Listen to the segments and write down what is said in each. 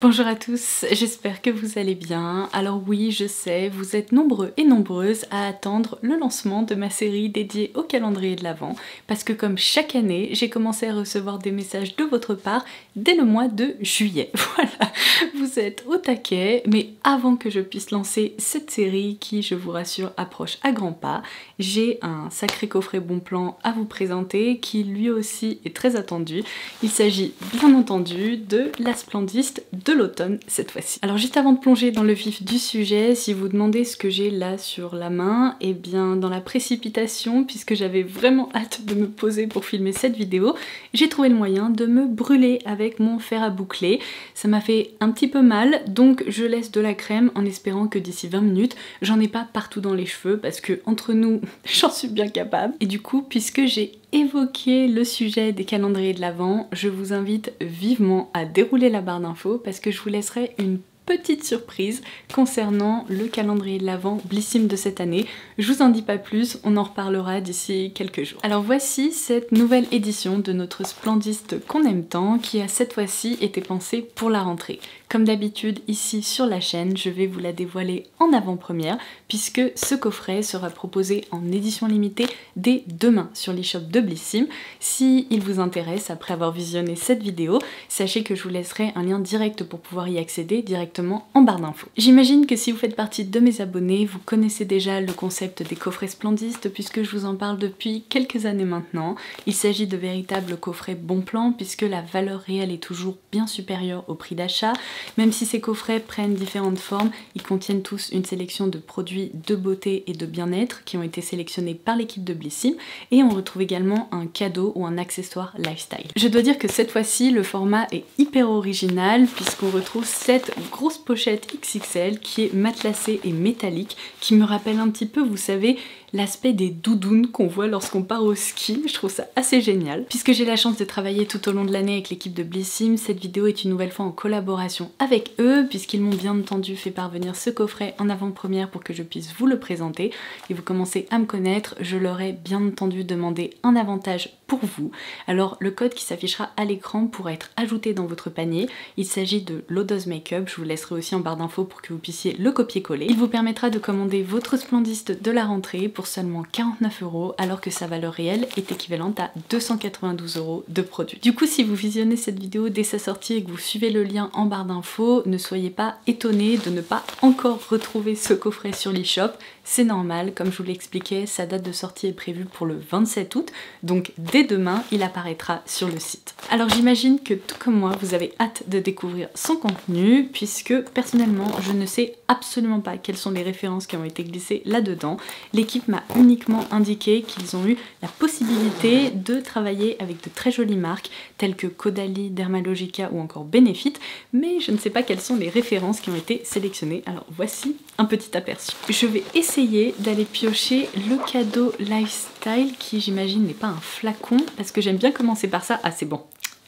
Bonjour à tous, j'espère que vous allez bien. Alors oui, je sais, vous êtes nombreux et nombreuses à attendre le lancement de ma série dédiée au calendrier de l'Avent, parce que comme chaque année, j'ai commencé à recevoir des messages de votre part dès le mois de juillet. Voilà, vous êtes au taquet, mais avant que je puisse lancer cette série qui, je vous rassure, approche à grands pas, j'ai un sacré coffret bon plan à vous présenter qui lui aussi est très attendu. Il s'agit bien entendu de la Splendiste de l'automne cette fois-ci. Alors juste avant de plonger dans le vif du sujet, si vous demandez ce que j'ai là sur la main, et bien dans la précipitation, puisque j'avais vraiment hâte de me poser pour filmer cette vidéo, j'ai trouvé le moyen de me brûler avec mon fer à boucler. Ça m'a fait un petit peu mal, donc je laisse de la crème en espérant que d'ici 20 minutes, j'en ai pas partout dans les cheveux, parce que entre nous, j'en suis bien capable. Et du coup, puisque j'ai évoqué le sujet des calendriers de l'Avent, je vous invite vivement à dérouler la barre d'infos parce que je vous laisserai une petite surprise concernant le calendrier de l'Avent Blissim de cette année. Je vous en dis pas plus, on en reparlera d'ici quelques jours. Alors voici cette nouvelle édition de notre Splendiste qu'on aime tant qui a cette fois-ci été pensée pour la rentrée. Comme d'habitude ici sur la chaîne, je vais vous la dévoiler en avant-première puisque ce coffret sera proposé en édition limitée dès demain sur l'e-shop de Blissim. Si il vous intéresse après avoir visionné cette vidéo, sachez que je vous laisserai un lien direct pour pouvoir y accéder directement en barre d'infos. J'imagine que si vous faites partie de mes abonnés, vous connaissez déjà le concept des coffrets splendistes puisque je vous en parle depuis quelques années maintenant. Il s'agit de véritables coffrets bon plan puisque la valeur réelle est toujours bien supérieure au prix d'achat. Même si ces coffrets prennent différentes formes, ils contiennent tous une sélection de produits de beauté et de bien-être qui ont été sélectionnés par l'équipe de Blissim et on retrouve également un cadeau ou un accessoire lifestyle. Je dois dire que cette fois-ci le format est hyper original puisqu'on retrouve cette grosse pochette XXL qui est matelassée et métallique qui me rappelle un petit peu, vous savez, l'aspect des doudounes qu'on voit lorsqu'on part au ski. Je trouve ça assez génial. Puisque j'ai la chance de travailler tout au long de l'année avec l'équipe de Blissim, cette vidéo est une nouvelle fois en collaboration avec eux puisqu'ils m'ont bien entendu fait parvenir ce coffret en avant-première pour que je puisse vous le présenter et vous commencez à me connaître, je leur ai bien entendu demandé un avantage pour vous. Alors le code qui s'affichera à l'écran pourra être ajouté dans votre panier. Il s'agit de Lodos Makeup, je vous laisserai aussi en barre d'infos pour que vous puissiez le copier-coller. Il vous permettra de commander votre Splendiste de la rentrée pour seulement 49 € alors que sa valeur réelle est équivalente à 292 € de produit. Du coup, si vous visionnez cette vidéo dès sa sortie et que vous suivez le lien en barre d'infos, ne soyez pas étonnés de ne pas encore retrouver ce coffret sur l'e-shop. C'est normal, comme je vous l'expliquais, sa date de sortie est prévue pour le 27 août, donc dès demain, il apparaîtra sur le site. Alors j'imagine que tout comme moi, vous avez hâte de découvrir son contenu, puisque personnellement, je ne sais absolument pas quelles sont les références qui ont été glissées là-dedans. L'équipe m'a uniquement indiqué qu'ils ont eu la possibilité de travailler avec de très jolies marques, telles que Caudalie, Dermalogica ou encore Benefit, mais je ne sais pas quelles sont les références qui ont été sélectionnées. Alors voici un petit aperçu. Je vais essayer d'aller piocher le cadeau lifestyle qui j'imagine n'est pas un flacon parce que j'aime bien commencer par ça. Ah c'est bon,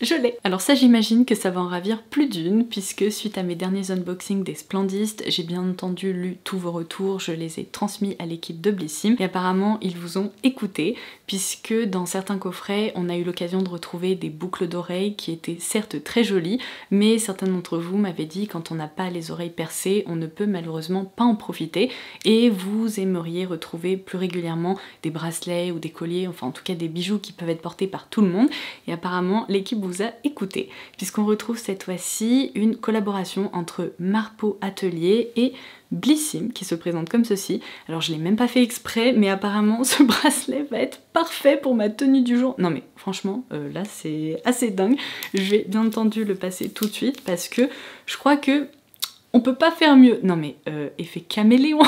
je l'ai. Alors ça j'imagine que ça va en ravir plus d'une puisque suite à mes derniers unboxings des Splendistes, j'ai bien entendu lu tous vos retours, je les ai transmis à l'équipe de Blissim et apparemment ils vous ont écouté puisque dans certains coffrets on a eu l'occasion de retrouver des boucles d'oreilles qui étaient certes très jolies mais certains d'entre vous m'avaient dit quand on n'a pas les oreilles percées on ne peut malheureusement pas en profiter et vous aimeriez retrouver plus régulièrement des bracelets ou des colliers, enfin en tout cas des bijoux qui peuvent être portés par tout le monde et apparemment l'équipe vous a écouté puisqu'on retrouve cette fois-ci une collaboration entre Marpeau Atelier et Blissim qui se présente comme ceci. Alors je l'ai même pas fait exprès mais apparemment ce bracelet va être parfait pour ma tenue du jour. Non mais franchement là c'est assez dingue. Je vais bien entendu le passer tout de suite parce que je crois que on peut pas faire mieux. Non mais effet caméléon.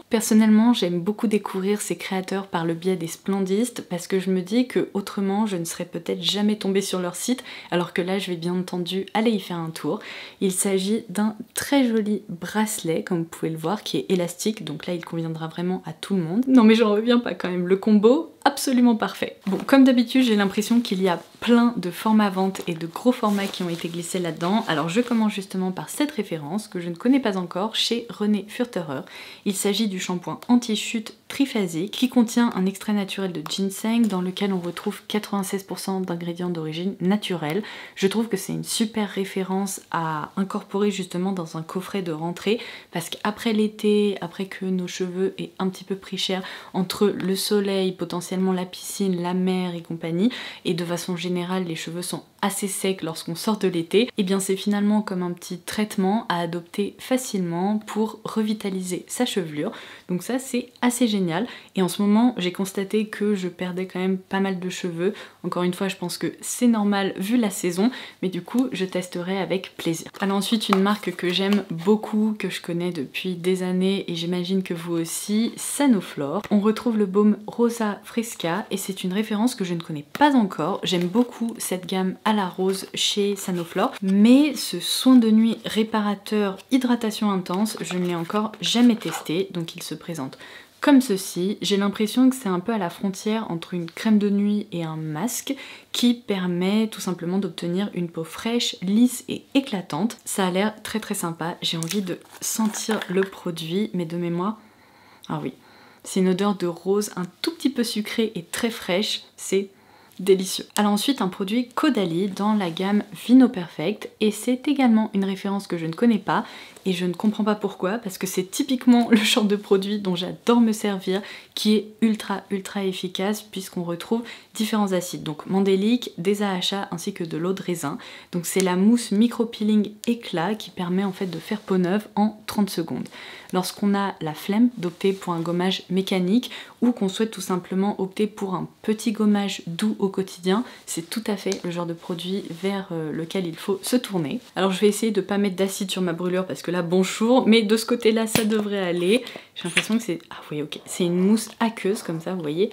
Personnellement, j'aime beaucoup découvrir ces créateurs par le biais des Splendistes parce que je me dis que autrement, je ne serais peut-être jamais tombée sur leur site alors que là, je vais bien entendu aller y faire un tour. Il s'agit d'un très joli bracelet, comme vous pouvez le voir, qui est élastique, donc là, il conviendra vraiment à tout le monde. Non mais j'en reviens pas quand même, le combo, absolument parfait. Bon, comme d'habitude, j'ai l'impression qu'il y a plein de formats vente et de gros formats qui ont été glissés là-dedans. Alors je commence justement par cette référence que je ne connais pas encore chez René Furterer. Il s'agit du shampoing anti-chute triphasique qui contient un extrait naturel de ginseng dans lequel on retrouve 96% d'ingrédients d'origine naturelle. Je trouve que c'est une super référence à incorporer justement dans un coffret de rentrée parce qu'après l'été, après que nos cheveux aient un petit peu pris cher entre le soleil, potentiellement la piscine, la mer et compagnie, et de façon générale les cheveux sont assez secs lorsqu'on sort de l'été, et bien c'est finalement comme un petit traitement à adopter facilement pour revitaliser sa chevelure. Donc ça c'est assez génial, et en ce moment j'ai constaté que je perdais quand même pas mal de cheveux. Encore une fois je pense que c'est normal vu la saison, mais du coup je testerai avec plaisir. Alors ensuite une marque que j'aime beaucoup, que je connais depuis des années et j'imagine que vous aussi, Sanoflore. On retrouve le baume Rosa Fresca et c'est une référence que je ne connais pas encore. J'aime beaucoup cette gamme à la rose chez Sanoflore, mais ce soin de nuit réparateur hydratation intense, je ne l'ai encore jamais testé, donc il se présente comme ceci. J'ai l'impression que c'est un peu à la frontière entre une crème de nuit et un masque qui permet tout simplement d'obtenir une peau fraîche, lisse et éclatante. Ça a l'air très très sympa, j'ai envie de sentir le produit, mais de mémoire, ah oui, c'est une odeur de rose un tout petit peu sucrée et très fraîche, c'est délicieux. Alors ensuite un produit Caudalie dans la gamme Vino Perfect et c'est également une référence que je ne connais pas et je ne comprends pas pourquoi parce que c'est typiquement le genre de produit dont j'adore me servir qui est ultra efficace puisqu'on retrouve différents acides, donc mandélique, des AHA ainsi que de l'eau de raisin. Donc c'est la mousse micro-peeling éclat qui permet en fait de faire peau neuve en 30 secondes. Lorsqu'on a la flemme d'opter pour un gommage mécanique ou qu'on souhaite tout simplement opter pour un petit gommage doux au quotidien, c'est tout à fait le genre de produit vers lequel il faut se tourner. Alors je vais essayer de pas mettre d'acide sur ma brûlure parce que là bonjour, mais de ce côté là ça devrait aller. J'ai l'impression que c'est, ah oui ok, c'est une mousse aqueuse comme ça, vous voyez,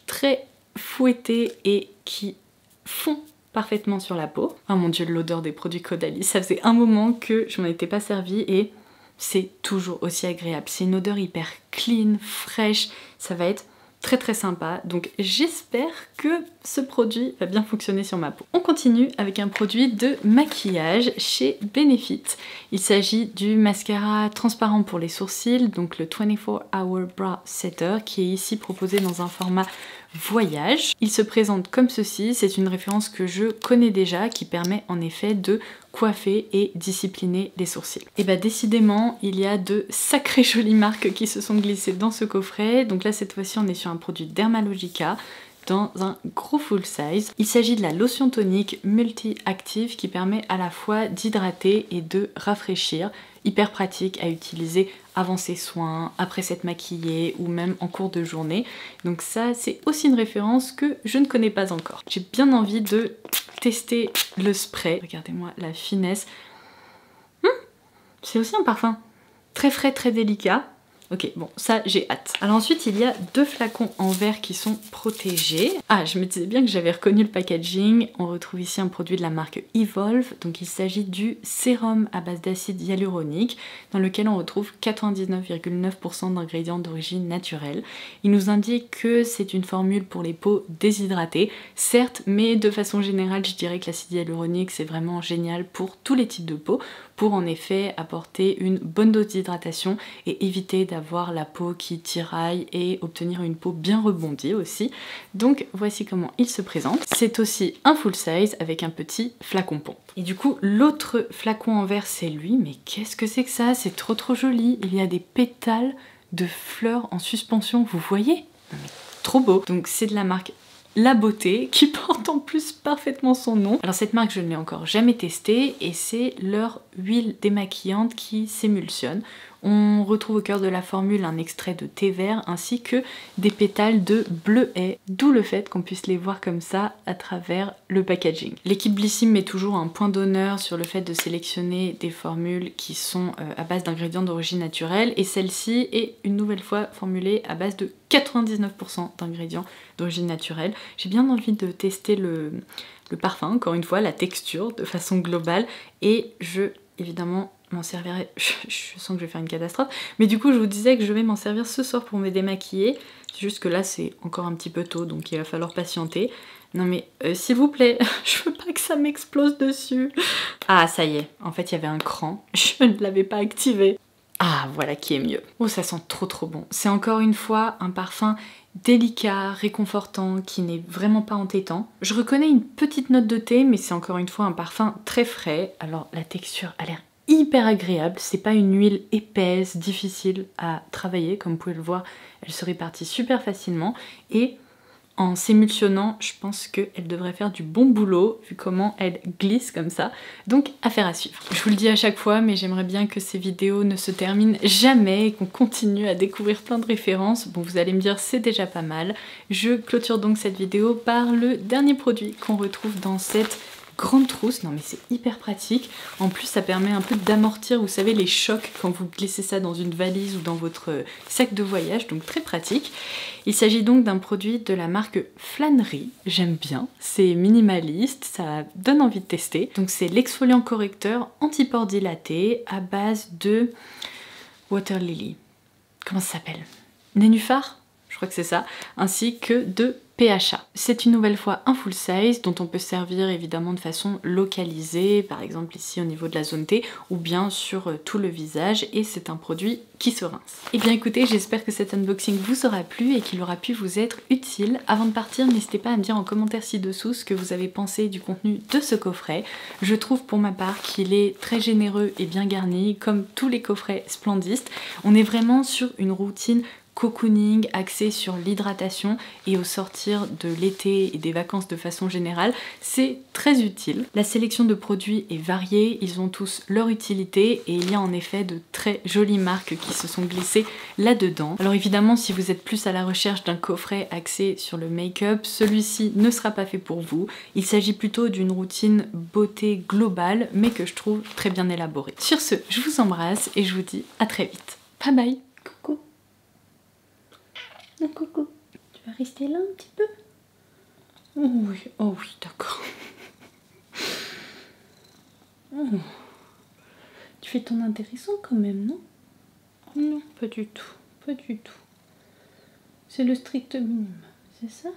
très fouettée et qui fond parfaitement sur la peau. Oh mon dieu, l'odeur des produits Caudalie, ça faisait un moment que je m'en étais pas servie et c'est toujours aussi agréable. C'est une odeur hyper clean, fraîche, ça va être très sympa, donc j'espère que ce produit va bien fonctionner sur ma peau. On continue avec un produit de maquillage chez Benefit. Il s'agit du mascara transparent pour les sourcils, donc le 24 Hour Brow Setter, qui est ici proposé dans un format voyage. Il se présente comme ceci, c'est une référence que je connais déjà, qui permet en effet de coiffer et discipliner les sourcils. Et bah décidément, il y a de sacrées jolies marques qui se sont glissées dans ce coffret. Donc là cette fois-ci on est sur un produit Dermalogica dans un gros full size. Il s'agit de la lotion tonique multi-active qui permet à la fois d'hydrater et de rafraîchir. Hyper pratique à utiliser avant ses soins, après s'être maquillée ou même en cours de journée. Donc ça c'est aussi une référence que je ne connais pas encore. J'ai bien envie de tester le spray. Regardez-moi la finesse. C'est aussi un parfum très frais, très délicat. Ok, bon, ça j'ai hâte. Alors ensuite, il y a deux flacons en verre qui sont protégés. Ah, je me disais bien que j'avais reconnu le packaging. On retrouve ici un produit de la marque Evolve. Donc il s'agit du sérum à base d'acide hyaluronique dans lequel on retrouve 99,9% d'ingrédients d'origine naturelle. Il nous indique que c'est une formule pour les peaux déshydratées, certes, mais de façon générale, je dirais que l'acide hyaluronique c'est vraiment génial pour tous les types de peau, pour en effet apporter une bonne dose d'hydratation et éviter d'avoir la peau qui tiraille et obtenir une peau bien rebondie aussi. Donc voici comment il se présente. C'est aussi un full size avec un petit flacon pompe. Et du coup l'autre flacon en verre c'est lui, mais qu'est-ce que c'est que ça? C'est trop joli. Il y a des pétales de fleurs en suspension, vous voyez? Non, mais trop beau. Donc c'est de la marque La Beauté qui porte en plus parfaitement son nom. Alors cette marque je ne l'ai encore jamais testée et c'est leur huile démaquillante qui s'émulsionne. On retrouve au cœur de la formule un extrait de thé vert ainsi que des pétales de bleuet, d'où le fait qu'on puisse les voir comme ça à travers le packaging. L'équipe Blissim met toujours un point d'honneur sur le fait de sélectionner des formules qui sont à base d'ingrédients d'origine naturelle et celle-ci est une nouvelle fois formulée à base de 99% d'ingrédients d'origine naturelle. J'ai bien envie de tester le parfum, encore une fois, la texture de façon globale et je, évidemment, m'en servirai, je sens que je vais faire une catastrophe, mais du coup je vous disais que je vais m'en servir ce soir pour me démaquiller, c'est juste que là c'est encore un petit peu tôt donc il va falloir patienter. Non mais s'il vous plaît, je veux pas que ça m'explose dessus. Ah ça y est, en fait il y avait un cran, je ne l'avais pas activé. Ah, voilà qui est mieux. Oh, ça sent trop bon. C'est encore une fois un parfum délicat, réconfortant, qui n'est vraiment pas entêtant. Je reconnais une petite note de thé, mais c'est encore une fois un parfum très frais. Alors la texture a l'air hyper agréable, c'est pas une huile épaisse, difficile à travailler, comme vous pouvez le voir, elle se répartit super facilement et en s'émulsionnant, je pense qu'elle devrait faire du bon boulot, vu comment elle glisse comme ça. Donc, affaire à suivre. Je vous le dis à chaque fois, mais j'aimerais bien que ces vidéos ne se terminent jamais et qu'on continue à découvrir plein de références. Bon, vous allez me dire, c'est déjà pas mal. Je clôture donc cette vidéo par le dernier produit qu'on retrouve dans cette grande trousse. Non mais c'est hyper pratique. En plus ça permet un peu d'amortir, vous savez, les chocs quand vous glissez ça dans une valise ou dans votre sac de voyage, donc très pratique. Il s'agit donc d'un produit de la marque Flânerie. J'aime bien, c'est minimaliste, ça donne envie de tester. Donc c'est l'exfoliant correcteur anti-pores dilaté à base de Water Lily. Comment ça s'appelle? Nénuphar? Je crois que c'est ça, ainsi que de PHA. C'est une nouvelle fois un full size dont on peut servir évidemment de façon localisée, par exemple ici au niveau de la zone T, ou bien sur tout le visage, et c'est un produit qui se rince. Et bien écoutez, j'espère que cet unboxing vous aura plu et qu'il aura pu vous être utile. Avant de partir, n'hésitez pas à me dire en commentaire ci-dessous ce que vous avez pensé du contenu de ce coffret. Je trouve pour ma part qu'il est très généreux et bien garni, comme tous les coffrets Splendist. On est vraiment sur une routine cocooning axé sur l'hydratation et au sortir de l'été et des vacances de façon générale, c'est très utile. La sélection de produits est variée, ils ont tous leur utilité et il y a en effet de très jolies marques qui se sont glissées là-dedans. Alors évidemment, si vous êtes plus à la recherche d'un coffret axé sur le make-up, celui-ci ne sera pas fait pour vous. Il s'agit plutôt d'une routine beauté globale, mais que je trouve très bien élaborée. Sur ce, je vous embrasse et je vous dis à très vite. Bye bye. Coucou. Non, coucou, tu vas rester là un petit peu? Oh oui, d'accord. Oh. Tu fais ton intéressant quand même, non? Non, pas du tout, pas du tout. C'est le strict minimum, c'est ça?